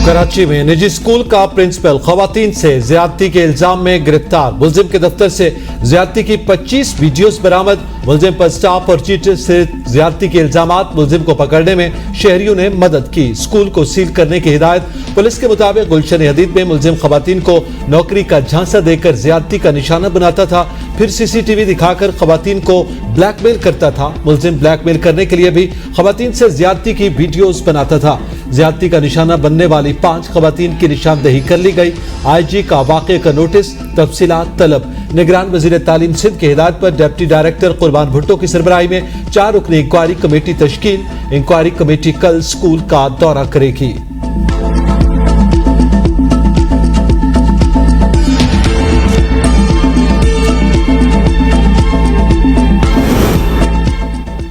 कराची में निजी स्कूल का प्रिंसिपल खवातीन से ज्यादती के इल्जाम में गिरफ्तार। मुलजिम के दफ्तर से ज्यादती की 25 वीडियोस बरामद। मुलजिम पर स्टाफ और टीचर से ज्यादती के इल्जामात। मुलजिम को पकड़ने में शहरियों ने मदद की। स्कूल को सील करने की हिदायत। पुलिस के मुताबिक गुलशन हदीद में मुलजिम खवातीन को नौकरी का झांसा देकर ज्यादती का निशाना बनाता था, फिर सीसीटीवी दिखाकर खवातीन को ब्लैकमेल करता था। मुलजिम ब्लैकमेल करने के लिए भी खवातीन से ज्यादती की वीडियोस बनाता था। ज्यादती का निशाना बनने वाली 5 खवातीन की निशानदेही कर ली गई। आईजी का वाक़े का नोटिस, तफसीलात तलब। निगरान वज़ीर तालीम सिंध की हिदायत पर डिप्टी डायरेक्टर कुर्बान भुट्टो की सरबराही में 4 रुकनी इंक्वायरी कमेटी तश्कील। इंक्वायरी कमेटी कल स्कूल का दौरा करेगी।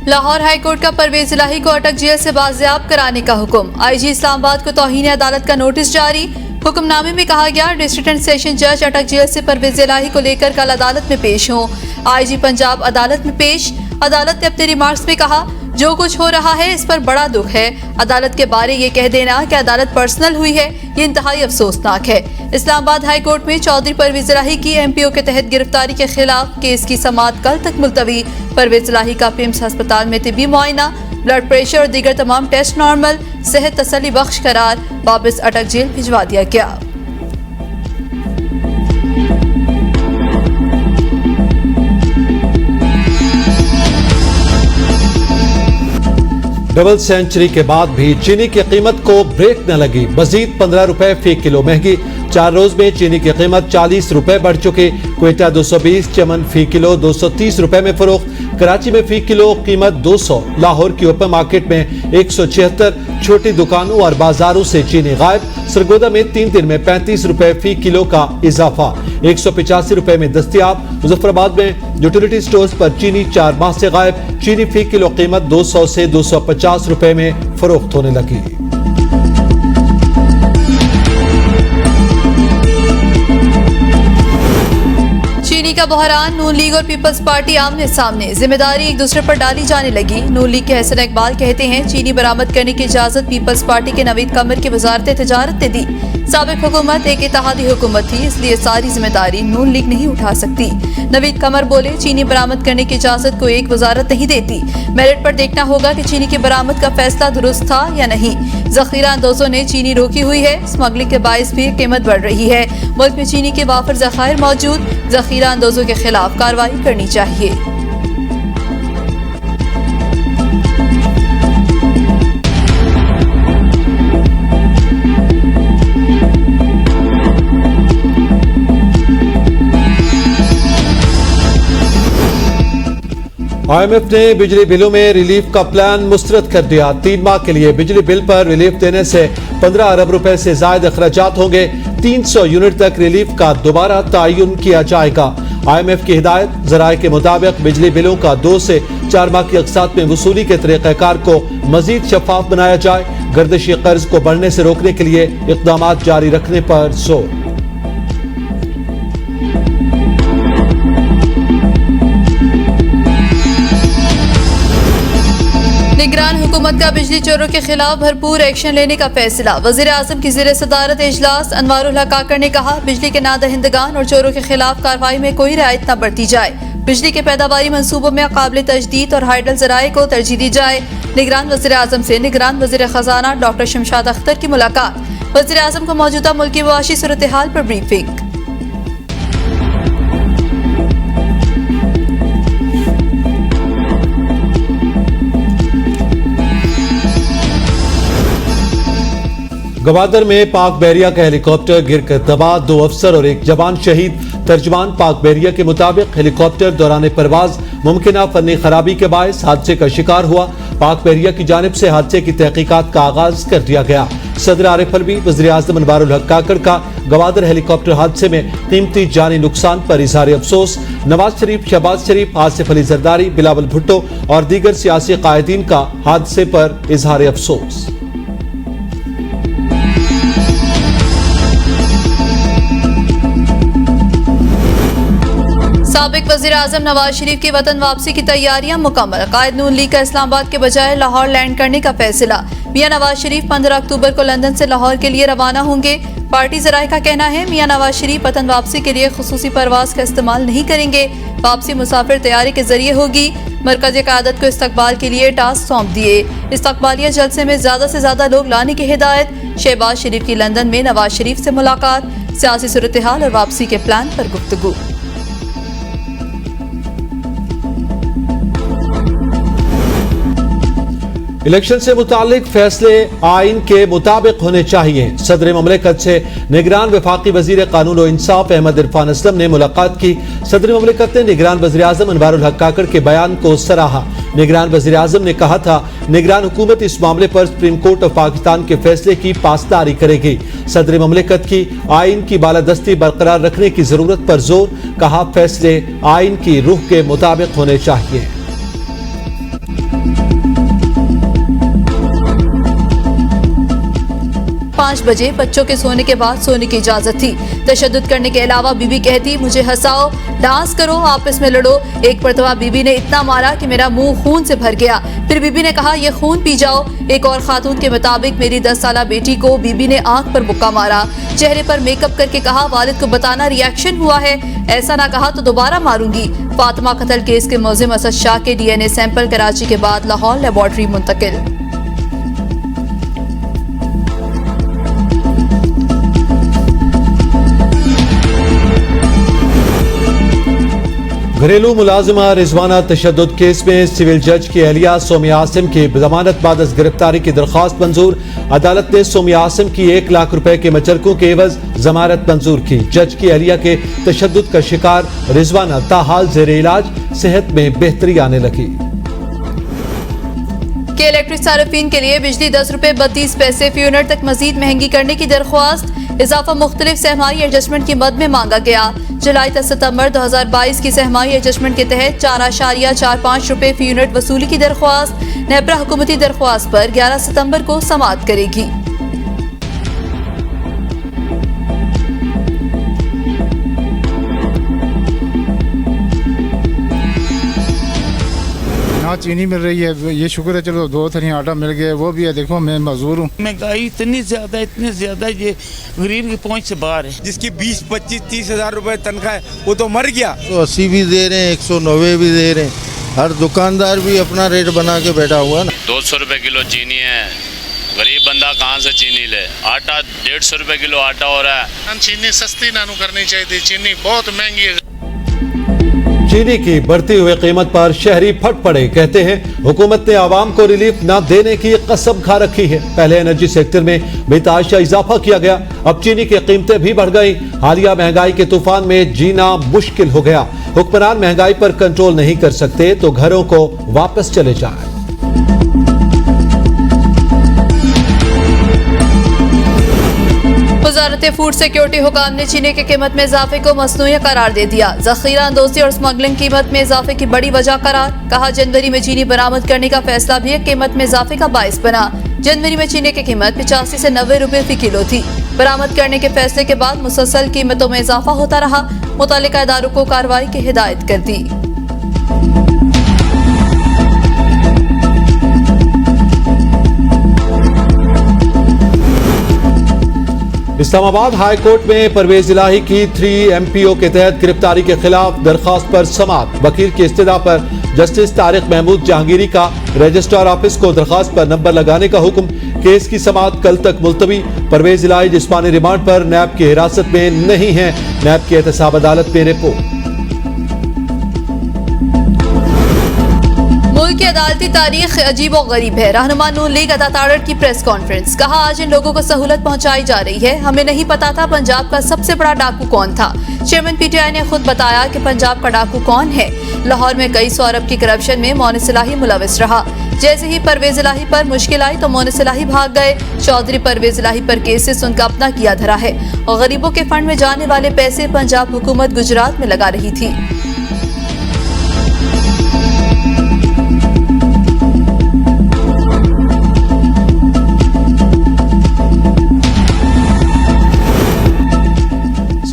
लाहौर हाईकोर्ट का परवेज इलाही को अटक जेल से बाजियाब कराने का हुक्म। आईजी इस्लामाबाद को तौहीन अदालत का नोटिस जारी। हुक्मनामे में कहा गया, डिस्ट्रिक्ट एंड सेशन जज अटक जेल से परवेज इलाही को लेकर कल अदालत में पेश हों। आईजी पंजाब अदालत में पेश। अदालत ने अपने रिमार्क्स में कहा, जो कुछ हो रहा है इस पर बड़ा दुख है। अदालत के बारे ये कह देना कि अदालत पर्सनल हुई है, ये इंतहाई अफसोसनाक है। इस्लामाबाद हाई कोर्ट में चौधरी परवेज इलाही की एमपीओ के तहत गिरफ्तारी के खिलाफ केस की समाअत कल तक मुलतवी। परवेज इलाही का पिम्स अस्पताल में तिब्बी मुआयना, ब्लड प्रेशर और दीगर तमाम टेस्ट नॉर्मल, सेहत तसल्ली बख्श करार, वापस अटक जेल भिजवा दिया गया। डबल सेंचुरी के बाद भी चीनी की कीमत को ब्रेक न लगी। मजीद 15 रुपए फी किलो महंगी। 4 रोज में चीनी की कीमत 40 रुपए बढ़ चुकी। क्वेटा 220, चमन फी किलो 230 रुपए में फरोख्त। कराची में फी किलो कीमत 200। लाहौर की ओपन मार्केट में 176। छोटी दुकानों और बाजारों से चीनी गायब। सरगोदा में 3 दिन में 35 रुपए फी किलो का इजाफा। 185 रुपए में दस्तियाब। मुजफ्फराबाद में यूटिलिटी स्टोर्स पर चीनी 4 माह से गायब। चीनी फी किलो कीमत 200 से 250 रुपए में फरोख्त होने लगी। चीनी का बहरान, नून लीग और पीपल्स पार्टी आमने सामने। जिम्मेदारी एक दूसरे पर डाली जाने लगी। नून लीग के हसन इकबाल कहते हैं, चीनी बरामद करने की इजाजत पीपल्स पार्टी के नवीद कमर की वजारत तिजारत ने दी। साबिक हुकूमत एक इत्तेहादी हुकूमत थी, इसलिए सारी जिम्मेदारी नून लीग नहीं उठा सकती। नवीद कमर बोले, चीनी बरामद करने की इजाजत को एक वजारत नहीं देती। मेरिट पर देखना होगा कि चीनी की बरामद का फैसला दुरुस्त था या नहीं। जखीरा अंदोजों ने चीनी रोकी हुई है। स्मगलिंग के बायस भी कीमत बढ़ रही है। मुल्क में चीनी के वाफर जखायर मौजूद। जखीरा अंदोजों के खिलाफ कार्रवाई करनी चाहिए। IMF ने बिजली बिलों में रिलीफ का प्लान मुस्तरद कर दिया। 3 माह के लिए बिजली बिल पर रिलीफ देने से 15 अरब रुपए से ज्यादा अखराजात होंगे। 300 यूनिट तक रिलीफ का दोबारा तयन किया जाएगा। IMF की हिदायत, जराये के मुताबिक बिजली बिलों का 2 से 4 माह की अक़सात में वसूली के तरीक़ाकार को मजीद शफाफ बनाया जाए। गर्दिशी कर्ज को बढ़ने से रोकने के लिए इक़दाम जारी रखने पर जोर। निगरान हुकूमत का बिजली चोरों के खिलाफ भरपूर एक्शन लेने का फैसला। वज़ीर आज़म की ज़ेर सदारत इजलास अनवारुल हक काकर ने कहा, बिजली के नादहिंदगान और चोरों के खिलाफ कार्रवाई में कोई रियायत न बरती जाए। बिजली के पैदावारी मंसूबों में काबिल तजदीद और हाइडल ज़राए को तरजीह दी जाए। निगरान वज़ीर आज़म से निगरान वज़ीर ख़जाना डॉक्टर शमशाद अख्तर की मुलाकात। वज़ीर आज़म को मौजूदा मुल्की मुआशी सूरत हाल पर ब्रीफिंग। गवादर में पाक बहरिया का हेलीकॉप्टर गिरकर तबाह। 2 अफसर और 1 जवान शहीद। तर्जमान पाक बहरिया के मुताबिक हेलीकॉप्टर दौरान परवाज मुमकिन फनी खराबी के बायस हादसे का शिकार हुआ। पाक बहरिया की जानिब से हादसे की तहकीकात का आगाज कर दिया गया। सदर आरिफ अलवी, वज़ीर आज़म अनवारुल हक काकर का गवादर हेलीकॉप्टर हादसे में कीमती जानी नुकसान पर इजहार अफसोस। नवाज शरीफ, शहबाज शरीफ, आसिफ अली जरदारी, बिलावल भुट्टो और दीगर सियासी कायदीन का हादसे पर इजहार अफसोस। साबिक वज़ीर आज़म नवाज शरीफ की वतन वापसी की तैयारियां मुकम्मल। कायद नून लीग का इस्लामाबाद के बजाय लाहौर लैंड करने का फैसला। मियां नवाज शरीफ 15 अक्टूबर को लंदन से लाहौर के लिए रवाना होंगे। पार्टी जराये का कहना है मियां नवाज शरीफ वतन वापसी के लिए खुसूसी परवाज का इस्तेमाल नहीं करेंगे। वापसी मुसाफिर तैयारी के जरिए होगी। मरकज़ी क़यादत को इस्तकबाल के लिए टास्क सौंप दिए। इस्तकबालिया जलसे में ज्यादा से ज्यादा लोग लाने की हिदायत। शहबाज शरीफ की लंदन में नवाज शरीफ से मुलाकात। सियासी सूरत हाल और वापसी के प्लान पर गुफ्तगू। इलेक्शन से मुतालिक फैसले आइन के मुताबिक होने चाहिए। सदर ममलिकत से निगरान वफाकी वजीर कानून और इंसाफ अहमद इरफान असलम ने मुलाकात की। सदर ममलिकत ने निगरान वज़ीर आज़म अनवारुल हक काकड़ के बयान को सराहा। निगरान वज़ीर आज़म ने कहा था निगरान हुकूमत इस मामले पर सुप्रीम कोर्ट ऑफ पाकिस्तान के फैसले की पासदारी करेगी। सदर ममलिकत की आइन की बालादस्ती बरकरार रखने की जरूरत पर जोर। कहा फैसले आइन की रूह के मुताबिक होने चाहिए। 5 बजे बच्चों के सोने के बाद सोने की इजाजत थी। तशद्दुद करने के अलावा बीबी कहती मुझे हंसाओ, डांस करो, आपस में लड़ो। एक मरतबा बीबी ने इतना मारा कि मेरा मुंह खून से भर गया। फिर बीबी ने कहा ये खून पी जाओ। एक और खातून के मुताबिक मेरी 10 साला बेटी को बीबी ने आंख पर मुक्का मारा। चेहरे पर मेकअप करके कहा वालिद को बताना रिएक्शन हुआ है, ऐसा ना कहा तो दोबारा मारूंगी। फातिमा कत्ल केस के मुलजिम असद शाह के DNA सैंपल कराची के बाद लाहौर लेबॉर्ट्री मुंतकिल। घरेलू मुलाजिमा रिजवाना तशद्दुद केस में सिविल जज की अहलिया सोमिया आसिम की जमानत बाद गिरफ्तारी की दरख्वास्त मंजूर। अदालत ने सोमिया आसिम की 1 लाख रुपए के मुचलकों के एवज जमानत मंजूर की। जज की अहलिया के तशद्दुद का शिकार रिजवाना ताहाल जेर इलाज, सेहत में बेहतरी आने लगी। के इलेक्ट्रिक सार्फिन के लिए बिजली 10 रुपए 32 पैसे फी यूनिट तक मजीद महंगी करने की दरख्वास्त। इजाफा मुख्तलिफ सहमाई एडजस्टमेंट की मद में मांगा गया। जुलाई 10 सितंबर 2022 की सहमाई एडजस्टमेंट के तहत 4.45 रुपए फी यूनिट वसूली की दरख्वास्त। नेपरा हुकूमती दरख्वास्त पर 11 सितंबर को समाअत करेगी। चीनी मिल रही है, ये शुक्र है चलो 2 थैलियां आटा मिल गया, वो भी है। देखो मैं मजदूर हूँ। महंगाई इतनी ज्यादा ये गरीब की पहुंच से बाहर है। जिसकी 20, 25, 30 हजार रुपए तनख्वाह है वो तो मर गया। 180 भी दे रहे हैं, 190 भी दे रहे हैं। हर दुकानदार भी अपना रेट बना के बैठा हुआ है ना। 200 रुपए किलो चीनी है, गरीब बंदा कहाँ से चीनी ले। आटा 150 रुपए किलो आटा हो रहा है। चीनी सस्ती नानू करनी चाहिए, चीनी बहुत महंगी है। चीनी की बढ़ती हुई कीमत पर शहरी फट पड़े। कहते हैं हुकूमत ने आवाम को रिलीफ न देने की कसम खा रखी है। पहले एनर्जी सेक्टर में बेतहाशा इजाफा किया गया, अब चीनी की कीमतें भी बढ़ गई। हालिया महंगाई के तूफान में जीना मुश्किल हो गया। हुक्मरान महंगाई पर कंट्रोल नहीं कर सकते तो घरों को वापस चले जाएं। वजारत फूड सिक्योरिटी हुकाम ने चीनी की कीमत में इजाफे को मसनूई करार दे दिया। जखीरा अंदोजी और स्मगलिंग कीमत में इजाफे की बड़ी वजह करार। कहा जनवरी में चीनी बरामद करने का फैसला भी कीमत में इजाफे का बाइस बना। जनवरी में चीनी की कीमत 85 से 90 रुपए फी किलो थी। बरामद करने के फैसले के बाद मुसलसल कीमतों में इजाफा होता रहा। मुतल्लिका इदारों को कार्रवाई की हिदायत कर दी। इस्लामाबाद हाई कोर्ट में परवेज इलाही की 3 MPO के तहत गिरफ्तारी के खिलाफ दरखास्त पर समाअत। वकील की इस्तदा पर जस्टिस तारिक महमूद जहांगीरी का रजिस्ट्रार ऑफिस को दरखास्त पर नंबर लगाने का हुक्म। केस की समाअत कल तक मुलतवी। परवेज इलाही जिस्मानी रिमांड पर नैब की हिरासत में नहीं है। नैब की एहतसाब अदालत में रिपोर्ट। मुल्क की अदालती तारीख अजीब और गरीब है। रहनुमा नून लीग अदा ताड़ड़ की प्रेस कॉन्फ्रेंस। कहा आज इन लोगों को सहूलत पहुंचाई जा रही है। हमें नहीं पता था पंजाब का सबसे बड़ा डाकू कौन था। चेयरमैन PTI ने खुद बताया कि पंजाब का डाकू कौन है। लाहौर में कई 100 अरब की करप्शन में मोनिस इलाही मुलविस रहा। जैसे ही परवेज इलाही पर मुश्किल आई तो मोनिस इलाही भाग गए। चौधरी परवेज इलाही पर केसेस उनका अपना किया धरा है और गरीबों के फंड में जाने वाले पैसे पंजाब हुकूमत गुजरात में लगा रही थी।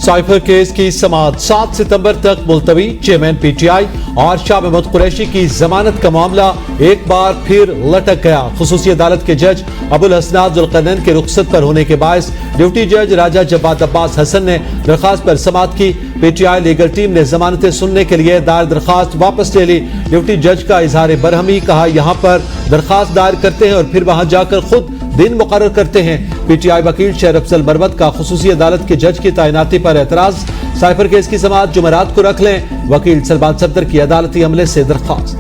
साइफर केस की समाअत 7 सितंबर तक मुलतवी। चेयरमैन PTI और शाह महमूद कुरैशी की जमानत का मामला एक बार फिर लटक गया। खुसूसी अदालत के जज अबुल हसनात जुल्करनैन के रुखसत पर होने के बायस ड्यूटी जज राजा जवाद अब्बास हसन ने दरखास्त पर समाअत की। पीटीआई लीगल टीम ने जमानतें सुनने के लिए दायर दरखास्त वापस ले ली। ड्यूटी जज का इजहार बरहमी, कहा यहां पर दरखास्त दायर करते हैं और फिर वहां जाकर खुद दिन मुकर्रर करते हैं। पीटीआई वकील शेर अफजल मरवत का खुसूसी अदालत के जज की तैनाती पर एतराज। साइफर केस की समाअत जुमेरात को रख लें, वकील सलमान सफदर की अदालती अमले से दरखास्त।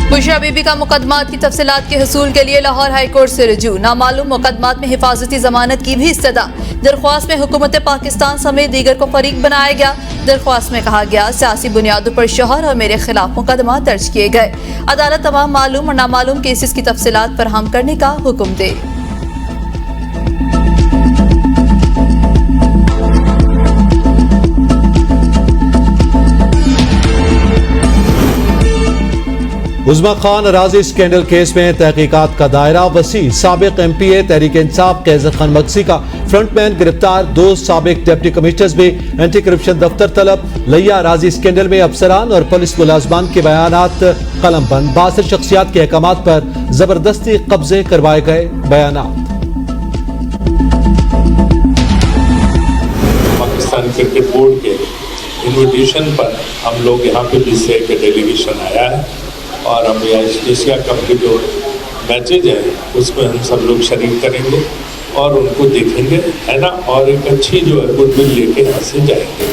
बुशरा बीबी का मुकदमात की तफसीलात के हसूल के लिए लाहौर हाई कोर्ट से रुजू। नामालूम मुकदमात में हिफाजती जमानत की भी इस्तदा। दरख्वास्त में हुकूमत पाकिस्तान समेत दीगर को फरीक बनाया गया। दरख्वास्त में कहा गया सियासी बुनियादों पर शोहर और मेरे खिलाफ मुकदमा दर्ज किए गए। अदालत तमाम मालूम और नामालूम केसेस की तफसीलात फराहम करने का हुक्म दे। उज़्मा खान अराजी स्कैंडल केस में तहकीकात का दायरा वसी। साबिक एमपीए तहरीक इंसाफ कैसर खान मक्सी का फ्रंटमैन गिरफ्तार। 2 साबिक डिप्टी कमिश्नर्स भी एंटी करप्शन दफ्तर तलब। लिया अराजी स्कैंडल में अफसरान और पुलिस मुलाजमान के बयानात कलमबंद। 62 शख्सियात के अहकामात पर जबरदस्ती कब्जे करवाए गए बयानात। पाकिस्तान क्रिकेट बोर्ड के इन्विटेशन पर हम लोग यहाँ पे बीसीसीआई का डेलीगेशन आया है और हम एशिया कप के जो मैचेज हैं उसमें हम सब लोग शरीक करेंगे और उनको देखेंगे, है ना, और एक अच्छी जो है गुडविल लेके यहाँ से जाएंगे।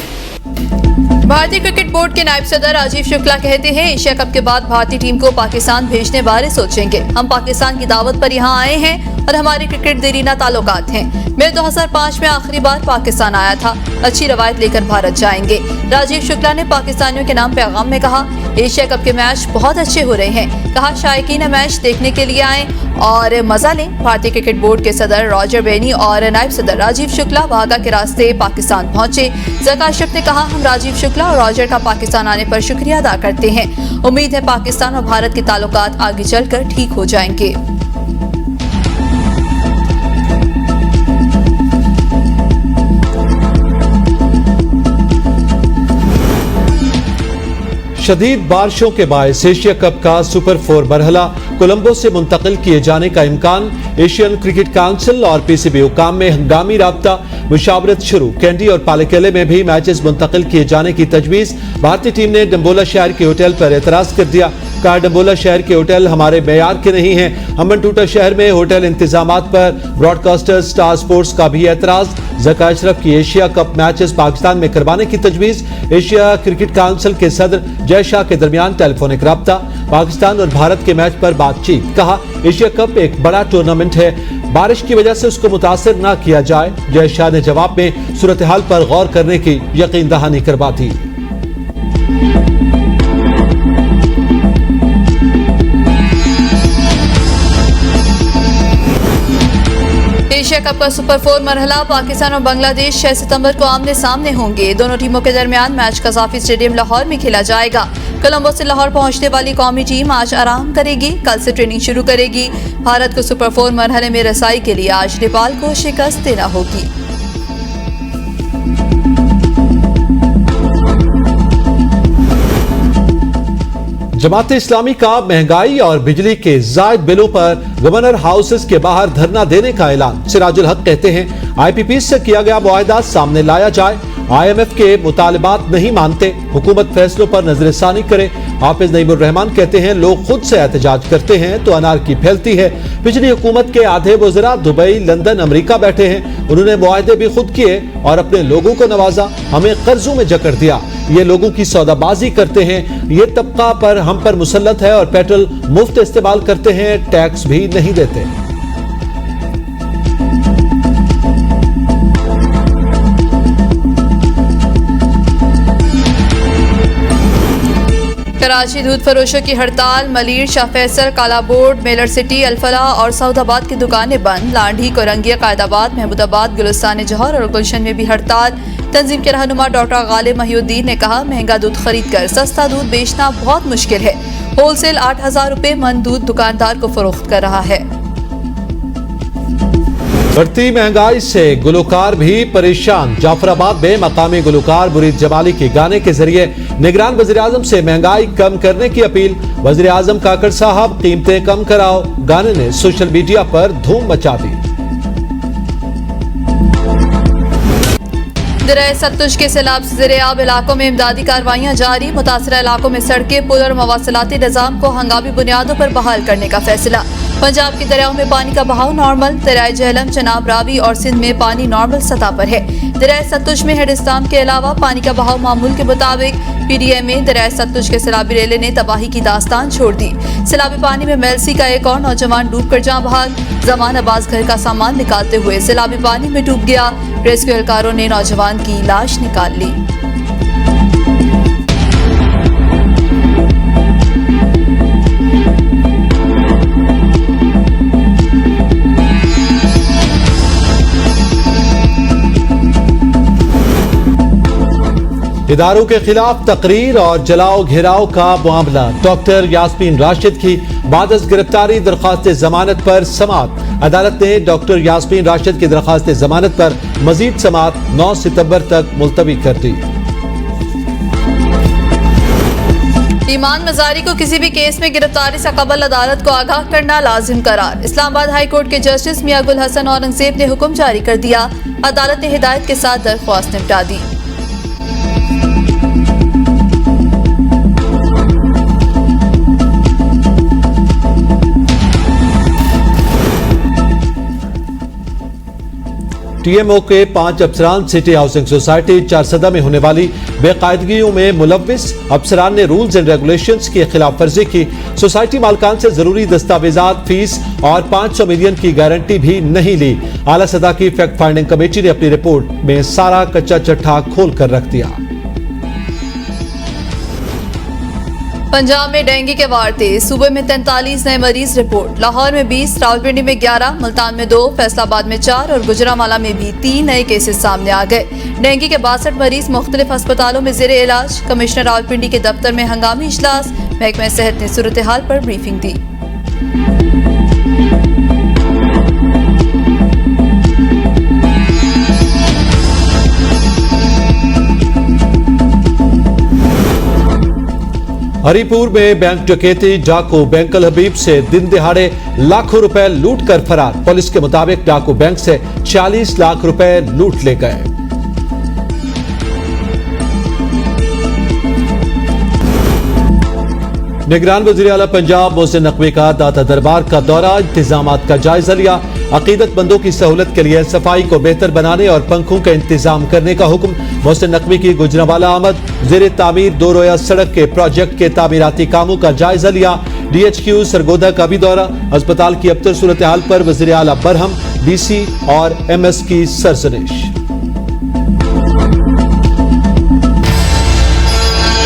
भारतीय क्रिकेट बोर्ड के नायब सदर राजीव शुक्ला कहते हैं एशिया कप के बाद भारतीय टीम को पाकिस्तान भेजने बारे सोचेंगे। हम पाकिस्तान की दावत पर यहाँ आए हैं और हमारे क्रिकेट देरीना ताल्लुकात हैं। मैं 2005 में आखिरी बार पाकिस्तान आया था। अच्छी रवायत लेकर भारत जाएंगे। राजीव शुक्ला ने पाकिस्तानियों के नाम पैगाम में कहा एशिया कप के मैच बहुत अच्छे हो रहे हैं। कहा शायकीन मैच देखने के लिए आए और मजा लें। भारतीय क्रिकेट बोर्ड के सदर रॉजर बेनी और नायब सदर राजीव शुक्ला वाघा के रास्ते पाकिस्तान पहुंचे। ज़का अशरफ ने कहा हम राजीव शुक्ला और रॉजर का पाकिस्तान आने पर शुक्रिया अदा करते हैं। उम्मीद है पाकिस्तान और भारत के ताल्लुकात आगे चलकर ठीक हो जाएंगे। शदीद बारिशों के बायस एशिया कप का सुपर 4 मरहला कोलंबो से मुंतकिल किए जाने का इम्कान। एशियन क्रिकेट काउंसिल और पीसीबी हुकाम में हंगामी राब्ता मुशावरत शुरू। कैंडी और पालेकेले में भी मैचेस मुंतकिल किए जाने की तजवीज़। भारतीय टीम ने डम्बोला शहर के होटल पर एतराज कर दिया। कहा डम्बोला शहर के होटल हमारे मेयार के नहीं हैं। अमनटूटा शहर में होटल इंतजामात पर ब्रॉडकास्टर स्टार स्पोर्ट्स का भी एतराज। ज़का अशरफ की एशिया कप मैचेस पाकिस्तान में करवाने की तजवीज़। एशिया क्रिकेट काउंसिल के सदर जय शाह के दरमियान टेलीफोनिक राब्ता। पाकिस्तान और भारत के मैच पर बातचीत। कहा एशिया कप एक बड़ा टूर्नामेंट है, बारिश की वजह से उसको मुतासिर न किया जाए। जय शाह ने जवाब में सूरत हाल पर गौर करने की यकीन दहानी करवा दी। एशिया कप का सुपर 4 मरहला पाकिस्तान और बांग्लादेश 6 सितंबर को आमने सामने होंगे। दोनों टीमों के दरमियान मैच कज़ाफी स्टेडियम लाहौर में खेला जाएगा। कोलंबो से लाहौर पहुंचने वाली कौमी टीम आज आराम करेगी, कल से ट्रेनिंग शुरू करेगी। भारत को सुपर 4 मरहले में रसाई के लिए आज नेपाल को शिकस्त देना होगी। जमात इस्लामी का महंगाई और बिजली के जायद बिलों पर गवर्नर हाउसेस के बाहर धरना देने का ऐलान। सिराजुल हक कहते हैं आईपीपी से किया गया मुआहदा सामने लाया जाए। IMF के मुतालिबात नहीं मानते, हुकूमत फैसलों पर नजरसानी करे। हाफिज नईमुर रहमान कहते हैं लोग खुद से एहतजाज करते हैं तो अनारकी फैलती है। पिछली हुकूमत के आधे वज़रा दुबई, लंदन, अमेरिका बैठे हैं। उन्होंने मुआहदे भी खुद किए और अपने लोगों को नवाजा, हमें कर्जों में जकड़ दिया। ये लोगों की सौदाबाजी करते हैं। ये तबका पर हम पर मुसल्लत है और पेट्रोल मुफ्त इस्तेमाल करते हैं, टैक्स भी नहीं देते। कराची दूध फरोशों की हड़ताल। मलीर, शाह फैसल, काला बोर्ड, मेलर सिटी, अल्फलाह और सऊदाबाद की दुकानें बंद। लांढी, कोरंगिया, कायदाबाद, महमूदाबाद, गुलिस्तान जौहर और गुलशन में भी हड़ताल। तंजीम के रहनुमा डॉक्टर गालिब महिउद्दीन ने कहा महंगा दूध खरीद कर सस्ता दूध बेचना बहुत मुश्किल है। होलसेल 8,000 रुपए मन दूध दुकानदार को फरोख्त कर रहा है। बढ़ती महंगाई से गुलकार भी परेशान। जाफराबाद में मकामी गुलकार मुरीद जमाली के गाने के जरिए निगरान वज़ीर-ए-आज़म से महंगाई कम करने की अपील। वज़ीर-ए-आज़म काकड़ साहब कीमतें कम कराओ गाने ने सोशल मीडिया पर धूम मचा दी। दरिया सतलुज के सैलाब से ज़ेरे-आब इलाकों में इमदादी कार्रवाइयां जारी। मुतासरा इलाकों में सड़कें, पुल और मवासलाती निज़ाम को हंगामी बुनियादों पर बहाल करने का फैसला। पंजाब के दरियाओं में पानी का बहाव नॉर्मल। दरिया झेलम, चनाब, रावी और सिंध में पानी नॉर्मल सतह पर है। दरिया सतलुज में हेड इस्लाम के अलावा पानी का बहाव मामूल के मुताबिक। पीडीएम में दरिया सतलुज के सैलाबी रेले ने तबाही की दास्तान छोड़ दी। सैलाबी पानी में मेलसी का एक और नौजवान डूब कर जाँ बहाल। जमान अब्बास घर का सामान निकालते हुए सैलाबी पानी में डूब गया। रेस्क्यू एहलकारों ने नौजवान की लाश निकाल ली। इदारों के खिलाफ तकरीर और जलाओ घेराव का मामला। डॉक्टर यास्मीन राशिद की बादस गिरफ्तारी दरख्वास्त जमानत पर समाअत। अदालत ने डॉक्टर यास्मीन राशिद की दरख्वास्त जमानत पर मजीद समाअत 9 सितंबर तक मुलतवी कर दी। ईमान मजारी को किसी भी केस में गिरफ्तारी से कबल अदालत को आगाह करना लाजिम करार। इस्लामाबाद हाई कोर्ट के जस्टिस मियां गुल हसन औरंगजेब ने हुक्म जारी कर दिया। अदालत ने हिदायत के साथ दरख्वास्त निपटा दी। टीएमओ के 5 अफसरान सिटी हाउसिंग सोसाइटी चारसदा में होने वाली बेकायदगियों में मुलव्विस। अफसरान ने रूल्स एंड रेगुलेशंस की खिलाफ वर्जी की। सोसाइटी मालकान से जरूरी दस्तावेजात, फीस और 500 मिलियन की गारंटी भी नहीं ली। आला सतह की फैक्ट फाइंडिंग कमेटी ने अपनी रिपोर्ट में सारा कच्चा चट्टा खोल कर रख दिया। पंजाब में डेंगू के वार तेज। सूबे में 43 नए मरीज रिपोर्ट। लाहौर में 20, रावलपिंडी में 11, मुल्तान में 2, फैसलाबाद में 4 और गुजरांवाला में भी 3 नए केसेस सामने आ गए। डेंगू के 62 मरीज मुख्तलिफ अस्पतालों में जेरे इलाज। कमिश्नर रावलपिंडी के दफ्तर में हंगामी इजलास। महकमा सेहत ने सूरत हाल पर ब्रीफिंग दी। हरिपुर में बैंक डकैती। डाकू बैंक अल हबीब से दिन दिहाड़े लाखों रुपए लूट कर फरार। पुलिस के मुताबिक डाकू बैंक से 40 लाख रुपए लूट ले गए। निगरान वज़ीर आला पंजाब मोहसिन नकवी का दाता दरबार का दौरा। इंतजामात का जायजा लिया। अकीदतमंदों की सहूलत के लिए सफाई को बेहतर बनाने और पंखों का इंतजाम करने का हुक्म। मोहसिन नकवी की गुजरांवाला आमद। ज़ेरे तामीर 2 रोया सड़क के प्रोजेक्ट के तामीराती कामों का जायजा लिया। DHQ सरगोदा का भी दौरा। अस्पताल की अबतर सूरत हाल पर वज़ीर आला बरहम, DC और MS की सरजनिश।